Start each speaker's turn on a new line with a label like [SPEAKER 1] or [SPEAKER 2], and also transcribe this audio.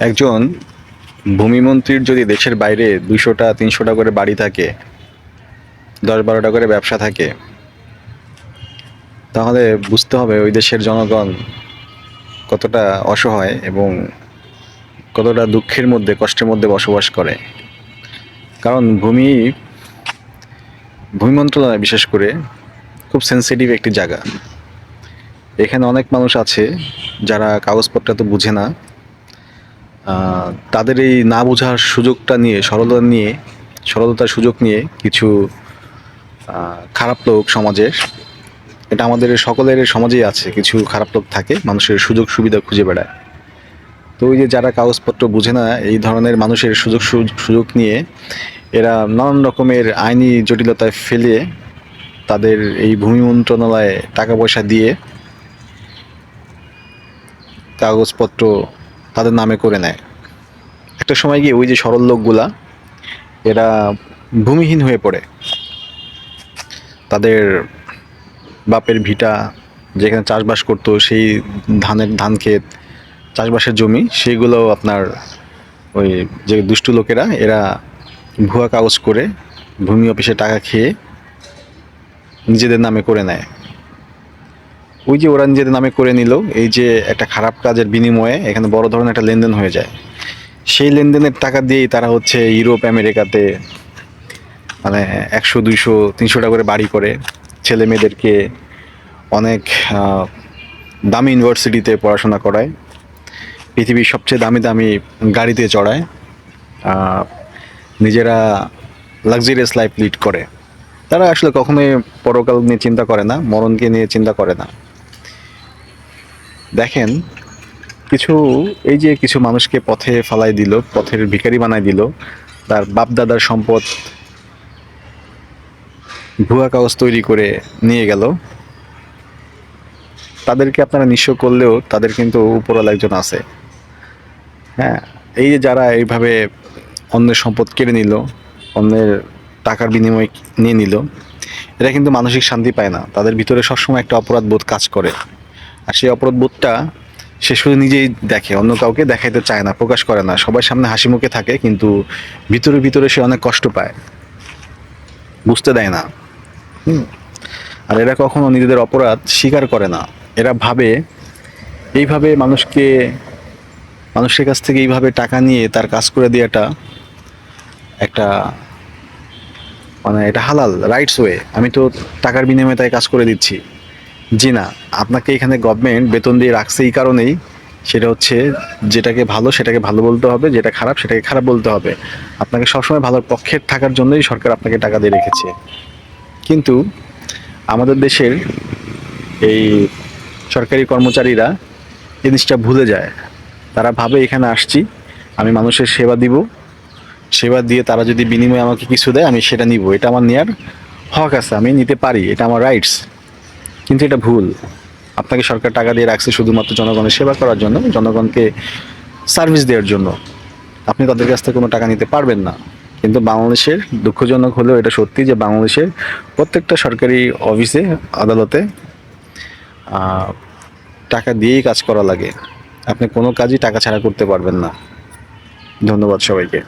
[SPEAKER 1] একজন ভূমিমন্ত্রীর যদি দেশের বাইরে 200টা 300টা করে বাড়ি থাকে, 10-12টা করে ব্যবসা থাকে, তাহলে বুঝতে হবে ওই দেশের জনগণ কতটা অসহায় এবং কতটা দুঃখের মধ্যে, কষ্টের মধ্যে বসবাস করে। কারণ ভূমি মন্ত্রণালয় বিশেষ করে খুব সেন্সিটিভ একটি জায়গা। এখানে অনেক মানুষ আছে যারা কাগজপত্র তো বুঝে না। তাদের এই না বোঝার সুযোগটা নিয়ে, সরলতার সুযোগ নিয়ে কিছু খারাপ লোক সমাজের, এটা আমাদের সকলের সমাজেই আছে, কিছু খারাপ লোক থাকে মানুষের সুযোগ সুবিধা খুঁজে বেড়ায়। তো ওই যে যারা কাগজপত্র বুঝে না, এই ধরনের মানুষের সুযোগ নিয়ে এরা নানান রকমের আইনি জটিলতায় ফেলে তাদের এই ভূমি মন্ত্রণালয়ে টাকা পয়সা দিয়ে কাগজপত্র তাদের নামে করে নেয়। একটা সময় গিয়ে ওই যে সরল লোকগুলা এরা ভূমিহীন হয়ে পড়ে। তাদের বাপের ভিটা, যেখানে চাষবাস করতো, সেই ধান ক্ষেত, চাষবাসের জমি, সেইগুলো আপনার ওই যে দুষ্টু লোকেরা এরা ভুয়া কাগজ করে ভূমি অফিসে টাকা খেয়ে নিজেদের নামে করে নেয়। ওই যে ওরা নিজেদের নামে করে নিল, এই যে একটা খারাপ কাজের বিনিময়ে এখানে বড় ধরনের একটা লেনদেন হয়ে যায়। সেই লেনদেনের টাকা দিয়েই তারা হচ্ছে ইউরোপ আমেরিকাতে মানে 100 200 300টা করে বাড়ি করে, ছেলে মেয়েদেরকে অনেক দামি ইউনিভার্সিটিতে পড়াশোনা করায়, পৃথিবীর সবচেয়ে দামি দামি গাড়িতে চড়ায়, নিজেরা লাক্সারিয়াস লাইফ লিড করে। তারা আসলে কখনোই পরকাল নিয়ে চিন্তা করে না, মরণকে নিয়ে চিন্তা করে না। দেখেন, এই যে কিছু মানুষকে পথে ফালাই দিল, পথের ভিখারি বানাই দিল, তার বাপ দাদার সম্পদ ভুয়া কাগজ তৈরি করে নিয়ে গেল, তাদেরকে আপনারা নিঃস্ব করলেও তাদের কিন্তু উপরওয়ালা একজন আছে। হ্যাঁ, এই যে যারা এইভাবে অন্যের সম্পদ কেড়ে নিল, অন্যের টাকার বিনিময়ে নিয়ে নিল, এরা কিন্তু মানসিক শান্তি পায় না। তাদের ভিতরে সবসময় একটা অপরাধ বোধ কাজ করে। আর সেই অপরাধ বোধটা সে শুধু নিজেই দেখে, অন্য কাউকে দেখাইতে চায় না, প্রকাশ করে না। সবার সামনে হাসি মুখে থাকে, কিন্তু ভিতরে ভিতরে সে অনেক কষ্ট পায়, বুঝতে দেয় না। আর এরা কখনো নিজেদের অপরাধ স্বীকার করে না। এরা ভাবে এইভাবে মানুষের কাছ থেকে এইভাবে টাকা নিয়ে তার কাজ করে দেওয়াটা একটা মানে এটা হালাল, রাইটস ওয়ে, আমি তো টাকার বিনিময়ে তাই কাজ করে দিচ্ছি। জি না, আপনাকে এখানে গভর্নমেন্ট বেতন দিয়ে রাখছে এই কারণেই, সেটা হচ্ছে যেটাকে ভালো সেটাকে ভালো বলতে হবে, যেটা খারাপ সেটাকে খারাপ বলতে হবে। আপনাকে সবসময় ভালোর পক্ষে থাকার জন্যই সরকার আপনাকে টাকা দিয়ে রেখেছে। কিন্তু আমাদের দেশের এই সরকারি কর্মচারীরা এই জিনিসটা ভুলে যায়। তারা ভাবে এখানে আসছি, আমি মানুষের সেবা দিব, সেবা দিয়ে তারা যদি বিনিময়ে আমাকে কিছু দেয় আমি সেটা নিব, এটা আমার নেয়ার হক আছে, আমি নিতে পারি, এটা আমার রাইটস। কিন্তু এটা ভুল। আপনাকে সরকার টাকা দিয়ে রাখছে শুধুমাত্র জনগণের সেবা করার জন্য, জনগণকে সার্ভিস দেওয়ার জন্য। আপনি তাদের কাছ থেকে কোনো টাকা নিতে পারবেন না। কিন্তু বাংলাদেশের, দুঃখজনক হলেও এটা সত্যি, যে বাংলাদেশের প্রত্যেকটা সরকারি অফিসে, আদালতে টাকা দিয়েই কাজ করা লাগে। আপনি কোনো কাজই টাকা ছাড়া করতে পারবেন না। ধন্যবাদ সবাইকে।